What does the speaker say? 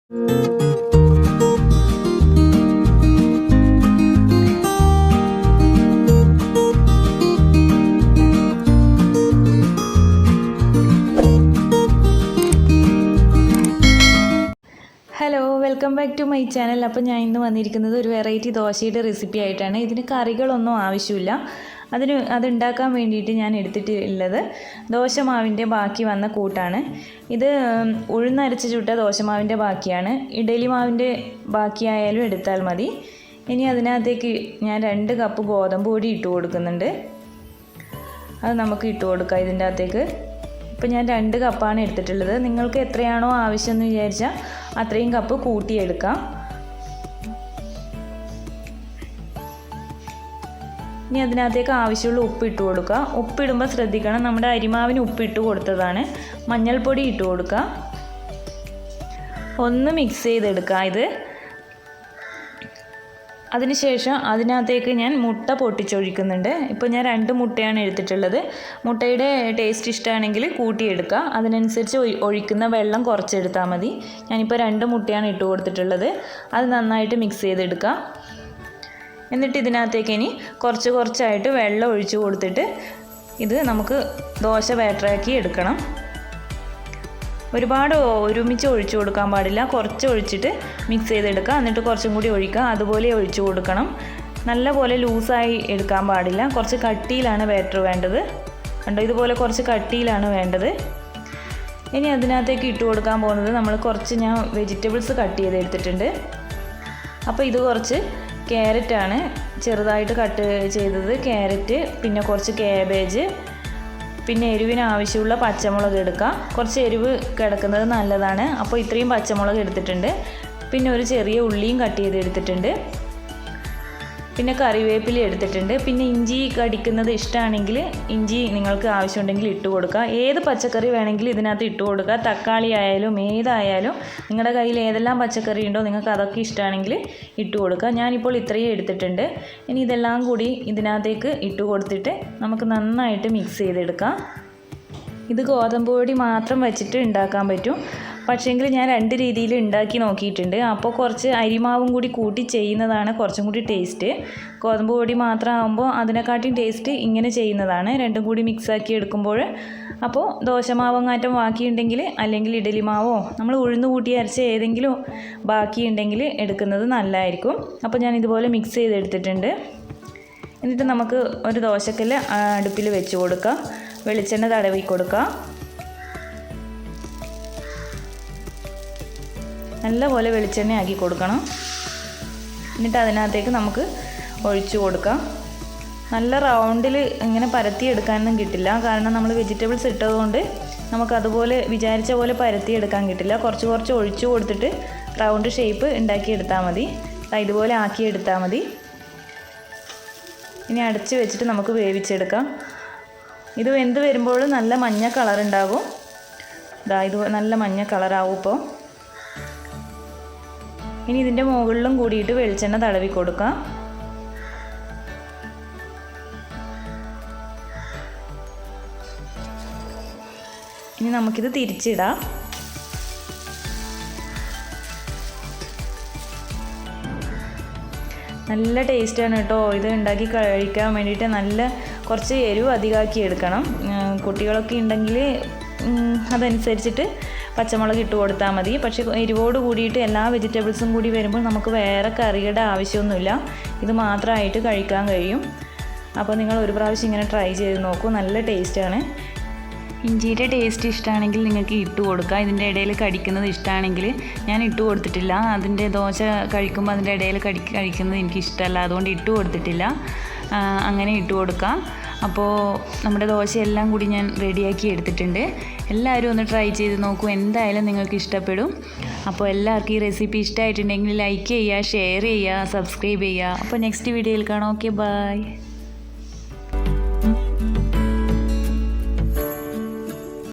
Hello, welcome back to my channel. അപ്പോൾ ഞാൻ ഇന്ന് വന്നിരിക്കുന്നത് ഒരു വെറൈറ്റി ദോശയുടെ റെസിപ്പി ആയിട്ടാണ്. ഇതിന് കറികളൊന്നും ആവശ്യമില്ല. അതുണ്ടാക്കാൻ വേണ്ടിയിട്ട് ഞാൻ എടുത്തിട്ടുള്ളത് ദോശമാവിൻ്റെ ബാക്കി വന്ന കൂട്ടാണ്. ഇത് ഉഴുന്നരച്ച് ചുട്ട ദോശമാവിൻ്റെ ബാക്കിയാണ്. ഇഡലി മാവിൻ്റെ ബാക്കിയായാലും എടുത്താൽ മതി. ഇനി അതിനകത്തേക്ക് ഞാൻ 2 കപ്പ് ഗോതമ്പ് പൊടി ഇട്ട് കൊടുക്കുന്നുണ്ട്. അത് നമുക്ക് ഇട്ട് കൊടുക്കാം ഇതിൻ്റെ അകത്തേക്ക്. ഇപ്പോൾ ഞാൻ 2 കപ്പാണ് എടുത്തിട്ടുള്ളത്. നിങ്ങൾക്ക് എത്രയാണോ ആവശ്യമെന്ന് വിചാരിച്ചാൽ അത്രയും കപ്പ് കൂട്ടിയെടുക്കാം. ഇനി അതിനകത്തേക്ക് ആവശ്യമുള്ള ഉപ്പ് ഇട്ട് കൊടുക്കുക. ഉപ്പിടുമ്പോൾ ശ്രദ്ധിക്കണം, നമ്മുടെ അരിമാവിന് ഉപ്പിട്ട് കൊടുത്തതാണ്. മഞ്ഞൾപ്പൊടി ഇട്ട് കൊടുക്കുക. ഒന്ന് മിക്സ് ചെയ്തെടുക്കുക ഇത്. അതിനുശേഷം അതിനകത്തേക്ക് ഞാൻ മുട്ട പൊട്ടിച്ചൊഴിക്കുന്നുണ്ട്. ഇപ്പോൾ ഞാൻ 2 മുട്ടയാണ് എടുത്തിട്ടുള്ളത്. മുട്ടയുടെ ടേസ്റ്റ് ഇഷ്ടമാണെങ്കിൽ കൂട്ടിയെടുക്കുക. അതിനനുസരിച്ച് ഒഴിക്കുന്ന വെള്ളം കുറച്ചെടുത്താൽ മതി. ഞാനിപ്പോൾ 2 മുട്ടയാണ് ഇട്ട് കൊടുത്തിട്ടുള്ളത്. അത് നന്നായിട്ട് മിക്സ് ചെയ്തെടുക്കുക. എന്നിട്ട് ഇതിനകത്തേക്ക് ഇനി കുറച്ചായിട്ട് വെള്ളം ഒഴിച്ച് കൊടുത്തിട്ട് ഇത് നമുക്ക് ദോശ ബാറ്ററാക്കി എടുക്കണം. ഒരുപാട് ഒരുമിച്ച് ഒഴിച്ചു കൊടുക്കാൻ പാടില്ല. കുറച്ച് ഒഴിച്ചിട്ട് മിക്സ് ചെയ്തെടുക്കുക. എന്നിട്ട് കുറച്ചും കൂടി ഒഴിക്കുക. അതുപോലെ ഒഴിച്ചു കൊടുക്കണം. നല്ലപോലെ ലൂസായി എടുക്കാൻ പാടില്ല. കുറച്ച് കട്ടിയിലാണ് ബാറ്റർ വേണ്ടത്. കണ്ടോ, ഇതുപോലെ കുറച്ച് കട്ടിയിലാണ് വേണ്ടത്. ഇനി അതിനകത്തേക്ക് ഇട്ട് കൊടുക്കാൻ പോകുന്നത് ഞാൻ വെജിറ്റബിൾസ് കട്ട് ചെയ്തെടുത്തിട്ടുണ്ട്. അപ്പോൾ ഇത് കുറച്ച് ക്യാരറ്റാണ് ചെറുതായിട്ട് കട്ട് ചെയ്തത്. ക്യാരറ്റ്, പിന്നെ കുറച്ച് ക്യാബേജ്, പിന്നെ എരിവിന് ആവശ്യമുള്ള പച്ചമുളക് എടുക്കുക. കുറച്ച് എരിവ് കിടക്കുന്നത് നല്ലതാണ്. അപ്പോൾ ഇത്രയും പച്ചമുളക് എടുത്തിട്ടുണ്ട്. പിന്നെ ഒരു ചെറിയ ഉള്ളിയും കട്ട് ചെയ്തെടുത്തിട്ടുണ്ട്. പിന്നെ കറിവേപ്പില എടുത്തിട്ടുണ്ട്. പിന്നെ ഇഞ്ചി കടിക്കുന്നത് ഇഷ്ടമാണെങ്കിൽ ഇഞ്ചി നിങ്ങൾക്ക് ആവശ്യമുണ്ടെങ്കിൽ ഇട്ട് കൊടുക്കുക. ഏത് പച്ചക്കറി വേണമെങ്കിലും ഇതിനകത്ത് ഇട്ട് കൊടുക്കുക. തക്കാളി ആയാലും ഏതായാലും നിങ്ങളുടെ കയ്യിൽ ഏതെല്ലാം പച്ചക്കറി ഉണ്ടോ നിങ്ങൾക്ക് അതൊക്കെ ഇഷ്ടമാണെങ്കിൽ ഇട്ട് കൊടുക്കുക. ഞാനിപ്പോൾ ഇത്രയും എടുത്തിട്ടുണ്ട്. ഇനി ഇതെല്ലാം കൂടി ഇതിനകത്തേക്ക് ഇട്ട് കൊടുത്തിട്ട് നമുക്ക് നന്നായിട്ട് മിക്സ് ചെയ്തെടുക്കാം. ഇത് ഗോതമ്പ് പൊടി മാത്രം വെച്ചിട്ട് ഉണ്ടാക്കാൻ പറ്റും. പക്ഷേങ്കിൽ ഞാൻ 2 രീതിയിൽ ഉണ്ടാക്കി നോക്കിയിട്ടുണ്ട്. അപ്പോൾ കുറച്ച് അരിമാവും കൂടി കൂട്ടി ചെയ്യുന്നതാണ് കുറച്ചും കൂടി ടേസ്റ്റ്. ഗോതമ്പ് പൊടി മാത്രം ആകുമ്പോൾ അതിനെക്കാട്ടിയും ടേസ്റ്റ് ഇങ്ങനെ ചെയ്യുന്നതാണ്, 2ഉം കൂടി മിക്സാക്കി എടുക്കുമ്പോൾ. അപ്പോൾ ദോശമാവങ്ങാറ്റം ബാക്കിയുണ്ടെങ്കിൽ, അല്ലെങ്കിൽ ഇഡലി മാവോ നമ്മൾ ഉഴുന്ന് കൂട്ടി അരച്ച ഏതെങ്കിലും ബാക്കിയുണ്ടെങ്കിൽ എടുക്കുന്നത് നല്ലതായിരിക്കും. അപ്പോൾ ഞാൻ ഇതുപോലെ മിക്സ് ചെയ്തെടുത്തിട്ടുണ്ട്. എന്നിട്ട് നമുക്ക് ഒരു ദോശക്കല്ല് അടുപ്പിൽ വെച്ച് കൊടുക്കാം. വെളിച്ചെണ്ണ തടവി കൊടുക്കുക. നല്ലപോലെ വെളിച്ചെണ്ണ ആക്കി കൊടുക്കണം. എന്നിട്ട് അതിനകത്തേക്ക് നമുക്ക് ഒഴിച്ചു കൊടുക്കാം. നല്ല റൗണ്ടിൽ ഇങ്ങനെ പരത്തിയെടുക്കാനൊന്നും കിട്ടില്ല. കാരണം നമ്മൾ വെജിറ്റബിൾസ് ഇട്ടതുകൊണ്ട് നമുക്കതുപോലെ വിചാരിച്ച പോലെ പരത്തിയെടുക്കാൻ കിട്ടില്ല. കുറച്ച് ഒഴിച്ചു കൊടുത്തിട്ട് റൗണ്ട് ഷേപ്പ് ഉണ്ടാക്കിയെടുത്താൽ മതി. ഇതുപോലെ ആക്കിയെടുത്താൽ മതി. ഇനി അടച്ച് വെച്ചിട്ട് നമുക്ക് വേവിച്ചെടുക്കാം. ഇത് വെന്ത് വരുമ്പോൾ നല്ല മഞ്ഞ കളറുണ്ടാകും. ഇത് നല്ല മഞ്ഞ കളറാവും. ഇപ്പോൾ ഇനി ഇതിൻ്റെ മുകളിലും കൂടിയിട്ട് വെളിച്ചെണ്ണ തടവി കൊടുക്കാം. ഇനി നമുക്കിത് തിരിച്ചിടാം. നല്ല ടേസ്റ്റാണ് കേട്ടോ. ഇത് ഉണ്ടാക്കി കഴിക്കാൻ വേണ്ടിയിട്ട് കുറച്ച് എരിവ് അധികമാക്കി എടുക്കണം. കുട്ടികളൊക്കെ ഉണ്ടെങ്കിൽ അതനുസരിച്ചിട്ട് പച്ചമുളക് ഇട്ട് കൊടുത്താൽ മതി. പക്ഷേ എരിവോട് കൂടിയിട്ട് എല്ലാ വെജിറ്റബിൾസും കൂടി വരുമ്പോൾ നമുക്ക് വേറെ കറിയുടെ ആവശ്യമൊന്നുമില്ല. ഇത് മാത്രമായിട്ട് കഴിക്കാൻ കഴിയും. അപ്പോൾ നിങ്ങൾ ഒരു പ്രാവശ്യം ഇങ്ങനെ ട്രൈ ചെയ്ത് നോക്കൂ. നല്ല ടേസ്റ്റാണ്. ഇഞ്ചിയുടെ ടേസ്റ്റ് ഇഷ്ടമാണെങ്കിൽ നിങ്ങൾക്ക് ഇട്ട് കൊടുക്കുക. ഇതിൻ്റെ ഇടയിൽ കടിക്കുന്നത് ഇഷ്ടമാണെങ്കിൽ ഞാൻ ഇട്ട് കൊടുത്തിട്ടില്ല. അതിൻ്റെ ദോശ കഴിക്കുമ്പോൾ അതിൻ്റെ ഇടയിൽ കഴിക്കുന്നത് എനിക്ക് ഇഷ്ടമല്ല, അതുകൊണ്ട് ഇട്ട് കൊടുത്തിട്ടില്ല. അങ്ങനെ ഇട്ട് കൊടുക്കാം. അപ്പോൾ നമ്മുടെ ദോശയെല്ലാം കൂടി ഞാൻ റെഡിയാക്കി എടുത്തിട്ടുണ്ട്. എല്ലാവരും ഒന്ന് ട്രൈ ചെയ്ത് നോക്കൂ. എന്തായാലും നിങ്ങൾക്ക് ഇഷ്ടപ്പെടും. അപ്പോൾ എല്ലാവർക്കും ഈ റെസിപ്പി ഇഷ്ടമായിട്ടുണ്ടെങ്കിൽ ലൈക്ക് ചെയ്യുക, ഷെയർ ചെയ്യുക, സബ്സ്ക്രൈബ് ചെയ്യുക. അപ്പോൾ നെക്സ്റ്റ് വീഡിയോയിൽ കാണാം. Okay, by.